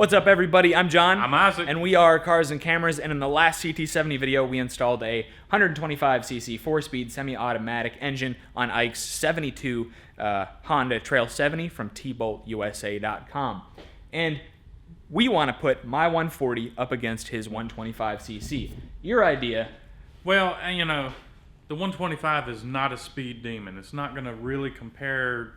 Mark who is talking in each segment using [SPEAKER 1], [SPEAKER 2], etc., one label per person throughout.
[SPEAKER 1] What's up, everybody? I'm John.
[SPEAKER 2] I'm Isaac.
[SPEAKER 1] And we are Cars and Cameras, and in the last CT70 video, we installed a 125cc 4-speed semi-automatic engine on Ike's 72 Honda Trail 70 from tboltusa.com. And we want to put my 140 up against his 125cc. Your idea?
[SPEAKER 2] Well, you know, the 125 is not a speed demon. It's not going to really compare.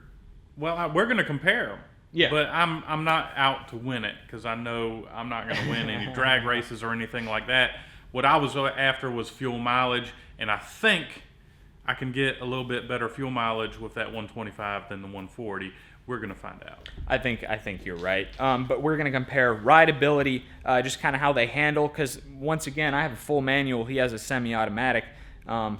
[SPEAKER 2] Well, we're going to compare them.
[SPEAKER 1] Yeah.
[SPEAKER 2] But I'm not out to win it because I know I'm not going to win any drag races or anything like that. What I was after was fuel mileage, and I think I can get a little bit better fuel mileage with that 125 than the 140. We're going to find out.
[SPEAKER 1] I think you're right. But we're going to compare rideability, just kind of how they handle, because once again, I have a full manual. He has a semi-automatic,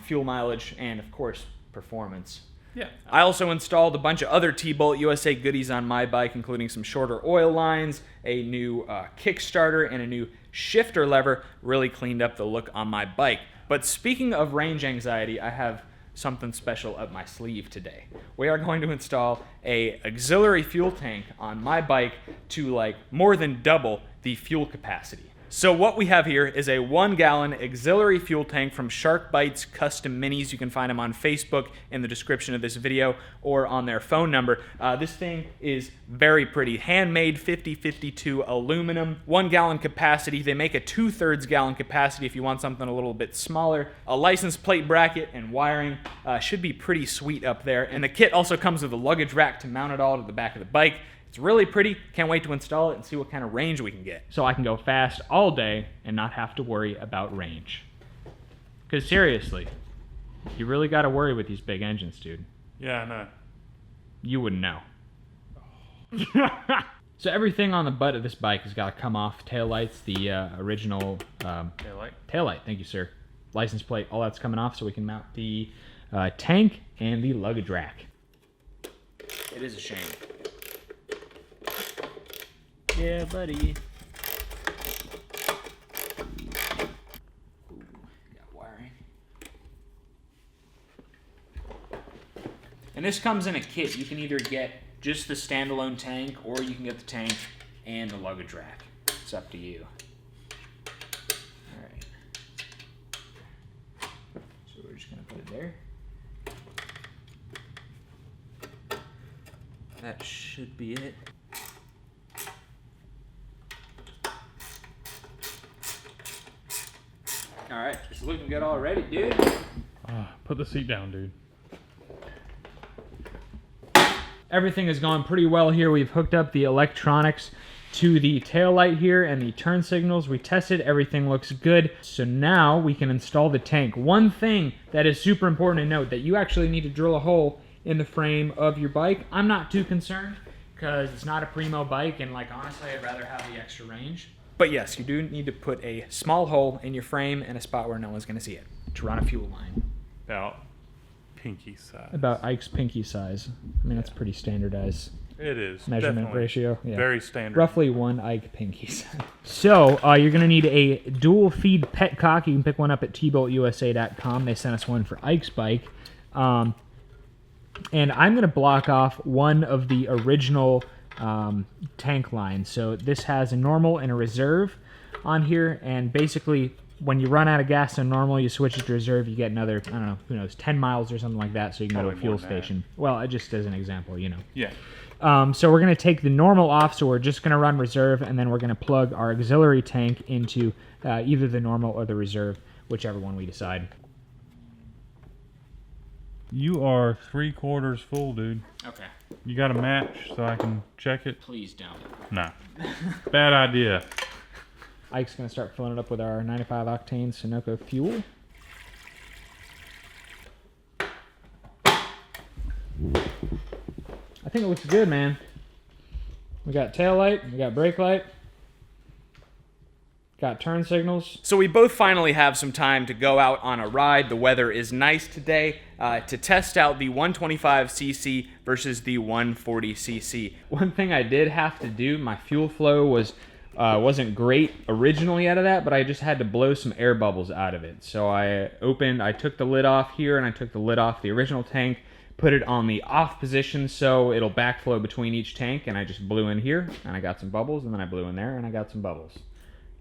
[SPEAKER 1] fuel mileage, and of course, performance.
[SPEAKER 2] Yeah.
[SPEAKER 1] I also installed a bunch of other T-Bolt USA goodies on my bike, including some shorter oil lines, a new Kickstarter, and a new shifter lever. Really cleaned up the look on my bike. But speaking of range anxiety, I have something special up my sleeve today. We are going to install a auxiliary fuel tank on my bike to like more than double the fuel capacity. So what we have here is a 1-gallon auxiliary fuel tank from Shark Bites Custom Minis. You can find them on Facebook in the description of this video or on their phone number. This thing is very pretty. Handmade 5052 aluminum, 1-gallon capacity. They make a 2/3 gallon capacity if you want something a little bit smaller. A license plate bracket and wiring should be pretty sweet up there. And the kit also comes with a luggage rack to mount it all to the back of the bike. It's really pretty. Can't wait to install it and see what kind of range we can get. So I can go fast all day and not have to worry about range. Because seriously, you really got to worry with these big engines, dude.
[SPEAKER 2] Yeah, I know.
[SPEAKER 1] You wouldn't know. So everything on the butt of this bike has got to come off. Taillights, the original taillight. Thank you, sir. License plate, all that's coming off so we can mount the tank and the luggage rack. It is a shame. Yeah, buddy. Ooh, got wiring. And this comes in a kit. You can either get just the standalone tank, or you can get the tank and the luggage rack. It's up to you. Alright. So we're just going to put it there. That should be it. Alright, it's looking good already, dude.
[SPEAKER 2] Put the seat down, dude.
[SPEAKER 1] Everything is going pretty well here. We've hooked up the electronics to the taillight here and the turn signals. We tested, everything looks good. So now we can install the tank. One thing that is super important to note, that you actually need to drill a hole in the frame of your bike. I'm not too concerned because it's not a primo bike, and like honestly, I'd rather have the extra range. But yes, you do need to put a small hole in your frame in a spot where no one's going to see it to run a fuel line.
[SPEAKER 2] About pinky size.
[SPEAKER 1] About Ike's pinky size. I mean, that's pretty standardized.
[SPEAKER 2] It is.
[SPEAKER 1] Measurement
[SPEAKER 2] definitely.
[SPEAKER 1] ratio. Yeah.
[SPEAKER 2] Very standard.
[SPEAKER 1] Roughly 1 Ike pinky size. So, you're going to need a dual feed petcock. You can pick one up at tboltusa.com. They sent us one for Ike's bike. And I'm going to block off one of the original tank lines. So this has a normal and a reserve on here, and basically when you run out of gas in normal, you switch it to reserve, you get another, I don't know, who knows, 10 miles or something like that, so you can go to a fuel station. Well, just as an example, you know.
[SPEAKER 2] Yeah.
[SPEAKER 1] So we're going to take the normal off, so we're just going to run reserve, and then we're going to plug our auxiliary tank into either the normal or the reserve, whichever one we decide.
[SPEAKER 2] You are 3/4 full, dude.
[SPEAKER 1] Okay.
[SPEAKER 2] You got a match so I can check it?
[SPEAKER 1] Please don't.
[SPEAKER 2] Nah. Bad idea.
[SPEAKER 1] Ike's going to start filling it up with our 95 octane Sunoco fuel. I think it looks good, man. We got tail light, we got brake light, got turn signals. So we both finally have some time to go out on a ride. The weather is nice today to test out the 125cc versus the 140cc. One thing I did have to do, my fuel flow wasn't great originally out of that, but I just had to blow some air bubbles out of it. So I took the lid off here, and I took the lid off the original tank, put it on the off position so it'll backflow between each tank, and I just blew in here, and I got some bubbles, and then I blew in there, and I got some bubbles.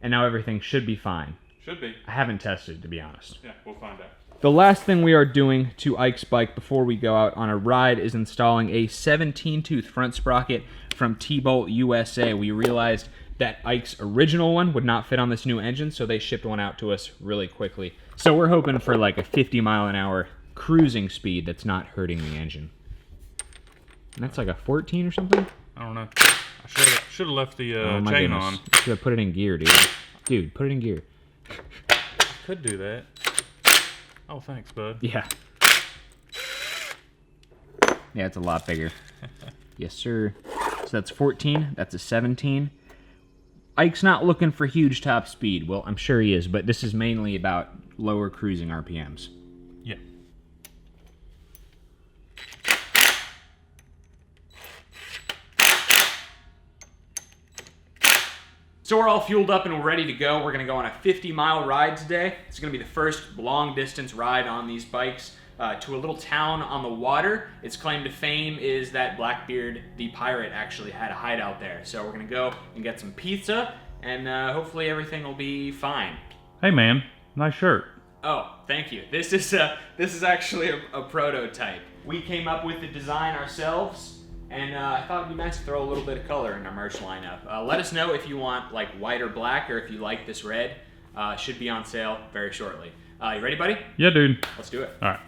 [SPEAKER 1] And now everything should be fine.
[SPEAKER 2] Should be.
[SPEAKER 1] I haven't tested, to be honest.
[SPEAKER 2] Yeah, we'll find out.
[SPEAKER 1] The last thing we are doing to Ike's bike before we go out on a ride is installing a 17-tooth front sprocket from T-Bolt USA. We realized that Ike's original one would not fit on this new engine, so they shipped one out to us really quickly. So we're hoping for like a 50-mile-an-hour cruising speed that's not hurting the engine. And that's like a 14 or something?
[SPEAKER 2] I don't know. I should have left the chain on.
[SPEAKER 1] Should have put it in gear, dude. Dude, put it in gear.
[SPEAKER 2] Could do that. Oh, thanks, bud.
[SPEAKER 1] Yeah. Yeah, it's a lot bigger. Yes, sir. So that's 14. That's a 17. Ike's not looking for huge top speed. Well, I'm sure he is, but this is mainly about lower cruising RPMs.
[SPEAKER 2] Yeah.
[SPEAKER 1] So we're all fueled up and we're ready to go. We're going to go on a 50-mile ride today. It's going to be the first long-distance ride on these bikes to a little town on the water. Its claim to fame is that Blackbeard the pirate actually had a hideout there. So we're going to go and get some pizza, and hopefully everything will be fine.
[SPEAKER 2] Hey, man. Nice shirt.
[SPEAKER 1] Oh, thank you. This is actually a prototype. We came up with the design ourselves. And I thought it'd be nice to throw a little bit of color in our merch lineup. Let us know if you want like white or black, or if you like this red. Should be on sale very shortly. You ready, buddy?
[SPEAKER 2] Yeah, dude.
[SPEAKER 1] Let's do it.
[SPEAKER 2] All right.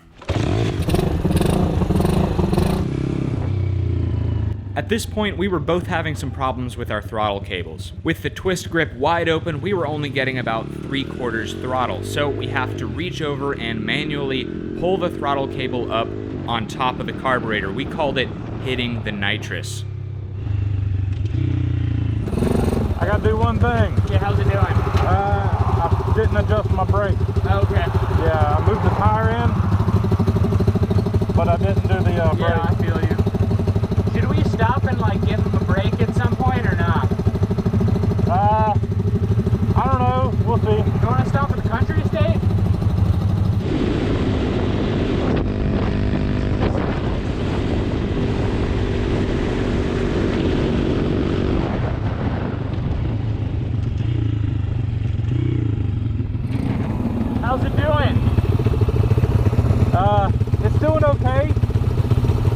[SPEAKER 1] At this point, we were both having some problems with our throttle cables. With the twist grip wide open, we were only getting about 3/4 throttle, so we have to reach over and manually pull the throttle cable up on top of the carburetor. We called it hitting the nitrous.
[SPEAKER 3] I gotta do one thing.
[SPEAKER 1] Yeah, how's it doing?
[SPEAKER 3] I didn't adjust my brake.
[SPEAKER 1] Okay.
[SPEAKER 3] Yeah, I moved the tire in, but I didn't do the brake.
[SPEAKER 1] Yeah, I feel you. Should we stop and like give him a break at some point or not?
[SPEAKER 3] I don't know. We'll see.
[SPEAKER 1] You want to stop at the country estate? How's it doing?
[SPEAKER 3] It's doing okay,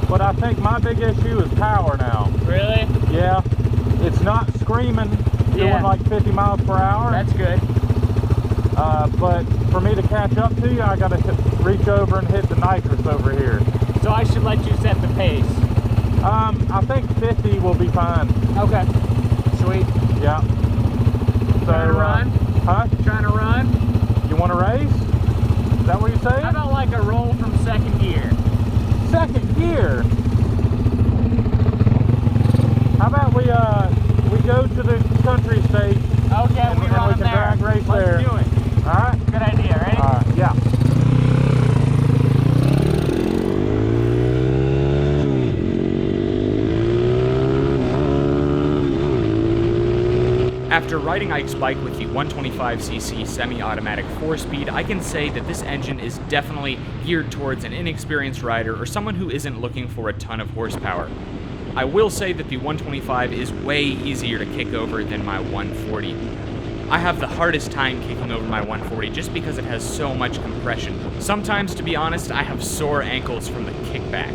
[SPEAKER 3] but I think my big issue is power now.
[SPEAKER 1] Really?
[SPEAKER 3] Yeah, it's not screaming, doing like 50 miles per hour.
[SPEAKER 1] That's good.
[SPEAKER 3] But for me to catch up to you, I gotta reach over and hit the nitrous over here.
[SPEAKER 1] So I should let you set the pace.
[SPEAKER 3] I think 50 will be fine.
[SPEAKER 1] Okay. Sweet.
[SPEAKER 3] Yeah. So,
[SPEAKER 1] Trying to run?
[SPEAKER 3] Huh?
[SPEAKER 1] Trying to run?
[SPEAKER 3] You want to race? Is that what you're saying?
[SPEAKER 1] How about like a roll from second gear?
[SPEAKER 3] Second gear? How about we go to the country estate?
[SPEAKER 1] Okay,
[SPEAKER 3] and
[SPEAKER 1] we
[SPEAKER 3] then
[SPEAKER 1] run
[SPEAKER 3] we can
[SPEAKER 1] there.
[SPEAKER 3] drag race
[SPEAKER 1] Let's
[SPEAKER 3] there.
[SPEAKER 1] do it.
[SPEAKER 3] All right.
[SPEAKER 1] Good idea, ready?
[SPEAKER 3] All right. Yeah.
[SPEAKER 1] After riding Ike's bike with the 125cc semi-automatic 4-speed, I can say that this engine is definitely geared towards an inexperienced rider or someone who isn't looking for a ton of horsepower. I will say that the 125 is way easier to kick over than my 140. I have the hardest time kicking over my 140 just because it has so much compression. Sometimes, to be honest, I have sore ankles from the kickback.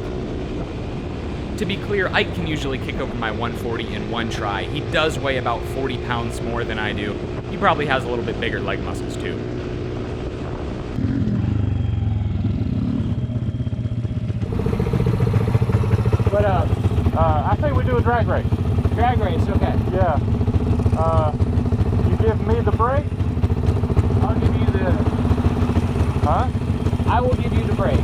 [SPEAKER 1] To be clear, Ike can usually kick over my 140 in one try. He does weigh about 40 pounds more than I do. He probably has a little bit bigger leg muscles too.
[SPEAKER 3] But I think we do a drag race.
[SPEAKER 1] Drag race, okay.
[SPEAKER 3] Yeah. You give me the brake?
[SPEAKER 1] I'll give you the...
[SPEAKER 3] Huh?
[SPEAKER 1] I will give you the brake.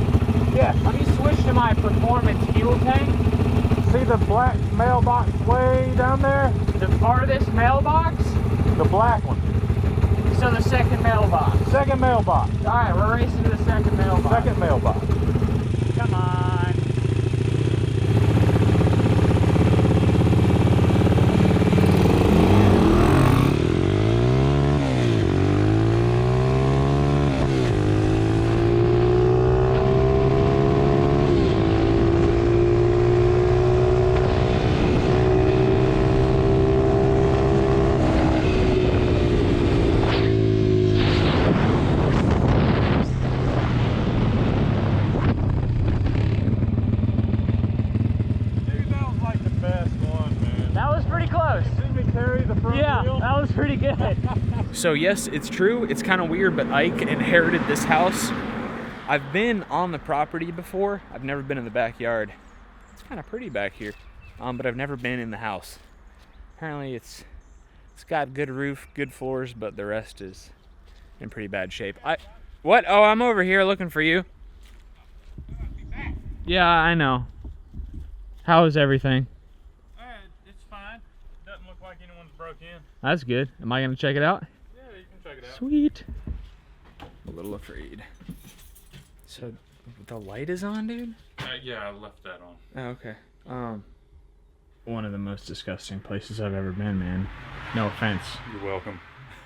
[SPEAKER 3] Yeah.
[SPEAKER 1] Let me switch to my performance fuel tank.
[SPEAKER 3] See the black mailbox way down there?
[SPEAKER 1] The farthest mailbox?
[SPEAKER 3] The black one.
[SPEAKER 1] So the second mailbox.
[SPEAKER 3] Second mailbox.
[SPEAKER 1] Alright, we're racing to the second mailbox.
[SPEAKER 3] Second mailbox.
[SPEAKER 1] Come on. So yes, it's true. It's kind of weird, but Ike inherited this house. I've been on the property before. I've never been in the backyard. It's kind of pretty back here, but I've never been in the house. Apparently it's got good roof, good floors, but the rest is in pretty bad shape. What? Oh, I'm over here looking for you. Yeah, I know. How is everything?
[SPEAKER 2] It's fine. Doesn't look like anyone's broke in.
[SPEAKER 1] That's good. Am I gonna check it out?
[SPEAKER 2] Yeah, you can check it out.
[SPEAKER 1] Sweet. A little afraid. So the light is on, dude?
[SPEAKER 2] Yeah, I left that on.
[SPEAKER 1] Oh, okay. One of the most disgusting places I've ever been, man. No offense.
[SPEAKER 2] You're welcome.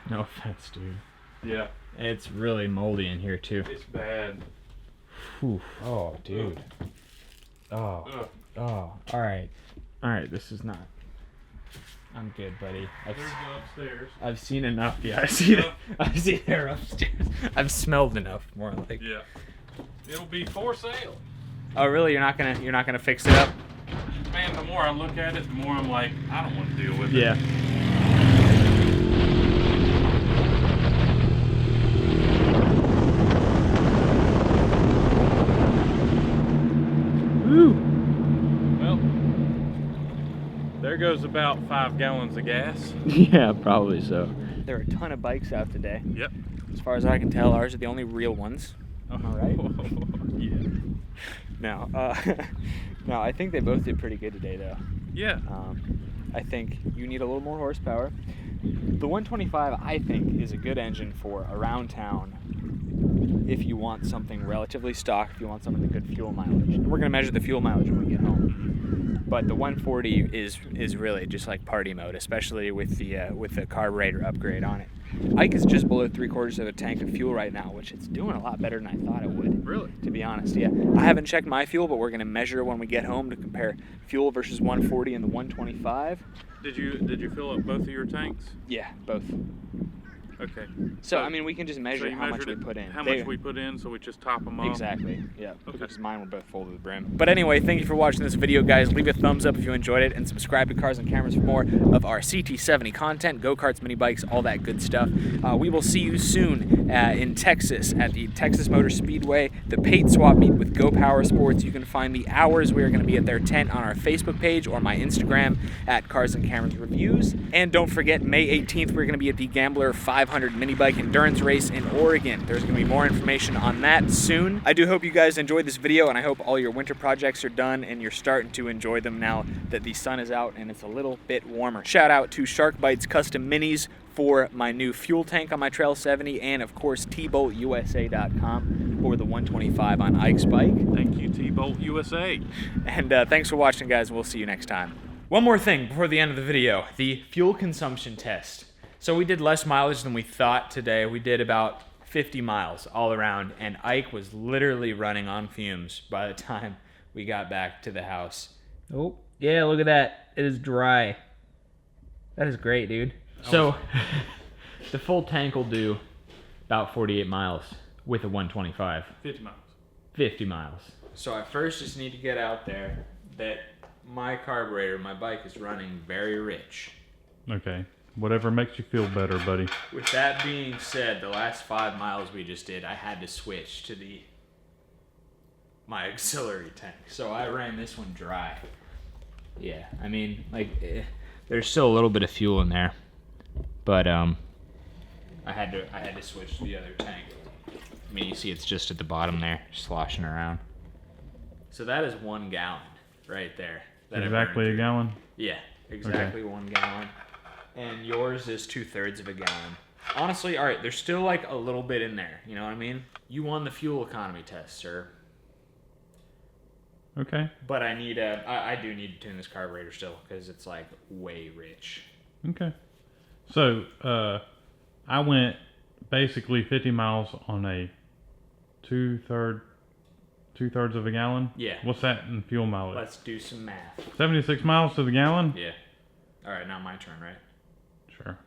[SPEAKER 1] No offense, dude.
[SPEAKER 2] Yeah.
[SPEAKER 1] It's really moldy in here too.
[SPEAKER 2] It's bad.
[SPEAKER 1] Whew. Oh, dude. Oh.
[SPEAKER 2] Ugh.
[SPEAKER 1] Oh. All right. All right. This is not. I'm good, buddy.
[SPEAKER 2] There's the upstairs.
[SPEAKER 1] I've seen enough. Yeah, I've seen her upstairs. I've smelled enough. More like.
[SPEAKER 2] Yeah. It'll be for sale.
[SPEAKER 1] Oh, really? You're not gonna fix it up?
[SPEAKER 2] Man, the more I look at it, the more I'm like, I don't want to deal with it.
[SPEAKER 1] Yeah. Woo.
[SPEAKER 2] Well, there goes about 5 gallons of gas.
[SPEAKER 1] Yeah, probably so. There are a ton of bikes out today.
[SPEAKER 2] Yep.
[SPEAKER 1] As far as I can tell, ours are the only real ones.
[SPEAKER 2] All
[SPEAKER 1] right.
[SPEAKER 2] Yeah.
[SPEAKER 1] No, no, I think they both did pretty good today, though.
[SPEAKER 2] Yeah.
[SPEAKER 1] I think you need a little more horsepower. The 125, I think, is a good engine for around town if you want something relatively stock, if you want something with good fuel mileage. And we're going to measure the fuel mileage when we get home. But the 140 is really just like party mode, especially with the carburetor upgrade on it. Ike is just below 3/4 of a tank of fuel right now, which it's doing a lot better than I thought it would.
[SPEAKER 2] Really?
[SPEAKER 1] To be honest, yeah. I haven't checked my fuel, but we're going to measure when we get home to compare fuel versus 140 and the 125.
[SPEAKER 2] Did you fill up both of your tanks?
[SPEAKER 1] Yeah, both.
[SPEAKER 2] Okay.
[SPEAKER 1] So I mean, we can just measure
[SPEAKER 2] you
[SPEAKER 1] how much
[SPEAKER 2] measured
[SPEAKER 1] we put in.
[SPEAKER 2] How much we put in, so we just top them off.
[SPEAKER 1] Exactly. Yeah.
[SPEAKER 2] Okay.
[SPEAKER 1] Because mine were both full to the brim. But anyway, thank you for watching this video, guys. Leave a thumbs up if you enjoyed it, and subscribe to Cars and Cameras for more of our CT70 content, go-karts, mini bikes, all that good stuff. We will see you soon in Texas at the Texas Motor Speedway, the paint swap meet with Go Power Sports. You can find the hours we are going to be at their tent on our Facebook page or my Instagram at Cars and Cameras Reviews. And don't forget, May 18th, we're going to be at the Gambler 500 mini bike endurance race in Oregon. There's going to be more information on that soon. I do hope you guys enjoyed this video, and I hope all your winter projects are done and you're starting to enjoy them now that the sun is out and it's a little bit warmer. Shout out to Shark Bites Custom Minis for my new fuel tank on my Trail 70, and of course tboltusa.com for the 125 on Ike's bike.
[SPEAKER 2] Thank you, T-Bolt USA.
[SPEAKER 1] And thanks for watching, guys. We'll see you next time. One more thing before the end of the video, the fuel consumption test. So we did less mileage than we thought today. We did about 50 miles all around, and Ike was literally running on fumes by the time we got back to the house. Oh, yeah, look at that. It is dry. That is great, dude. So the full tank will do about 48 miles with a 125.
[SPEAKER 2] 50 miles.
[SPEAKER 1] 50 miles. So I first just need to get out there that my carburetor, my bike is running very rich.
[SPEAKER 2] Okay. Whatever makes you feel better, buddy.
[SPEAKER 1] With that being said, the last 5 miles we just did, I had to switch to my auxiliary tank. So I ran this one dry. Yeah, I mean, like, there's still a little bit of fuel in there, but I had to switch to the other tank. I mean, you see it's just at the bottom there, sloshing around. So that is 1 gallon right there.
[SPEAKER 2] Exactly a gallon?
[SPEAKER 1] Yeah, exactly okay. 1 gallon. And yours is 2/3 of a gallon. Honestly, all right, there's still like a little bit in there. You know what I mean? You won the fuel economy test, sir.
[SPEAKER 2] Okay.
[SPEAKER 1] But I need I do need to tune this carburetor still because it's like way rich.
[SPEAKER 2] Okay. So I went basically 50 miles on a 2/3 of a gallon.
[SPEAKER 1] Yeah.
[SPEAKER 2] What's that in fuel mileage?
[SPEAKER 1] Let's do some math.
[SPEAKER 2] 76 miles to the gallon.
[SPEAKER 1] Yeah. All right, now my turn, right?
[SPEAKER 2] Sure.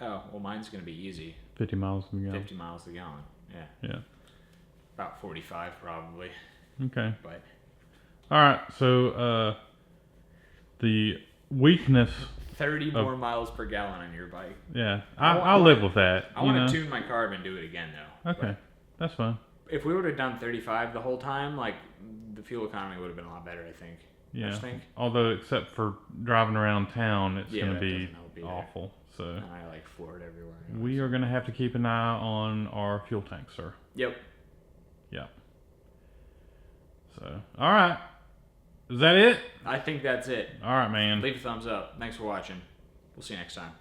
[SPEAKER 1] Oh, well, mine's going to be easy.
[SPEAKER 2] 50 miles to the gallon.
[SPEAKER 1] 50 miles to the gallon, yeah.
[SPEAKER 2] Yeah.
[SPEAKER 1] About 45 probably.
[SPEAKER 2] Okay.
[SPEAKER 1] But.
[SPEAKER 2] All right, so the weakness
[SPEAKER 1] 30 more miles per gallon on your bike.
[SPEAKER 2] Yeah, I'll live with that.
[SPEAKER 1] I want to tune my carb and do it again though.
[SPEAKER 2] Okay, that's fine.
[SPEAKER 1] If we would have done 35 the whole time, like the fuel economy would have been a lot better, I think.
[SPEAKER 2] Yeah.
[SPEAKER 1] I just think.
[SPEAKER 2] Although, except for driving around town, it's
[SPEAKER 1] Yeah,
[SPEAKER 2] going to
[SPEAKER 1] that
[SPEAKER 2] be
[SPEAKER 1] doesn't help either.
[SPEAKER 2] awful. So
[SPEAKER 1] And I like floor it everywhere.
[SPEAKER 2] we are going to have to keep an eye on our fuel tank, sir.
[SPEAKER 1] Yep.
[SPEAKER 2] Yeah. So, all right. Is that it?
[SPEAKER 1] I think that's it.
[SPEAKER 2] All right, man.
[SPEAKER 1] Leave a thumbs up. Thanks for watching. We'll see you next time.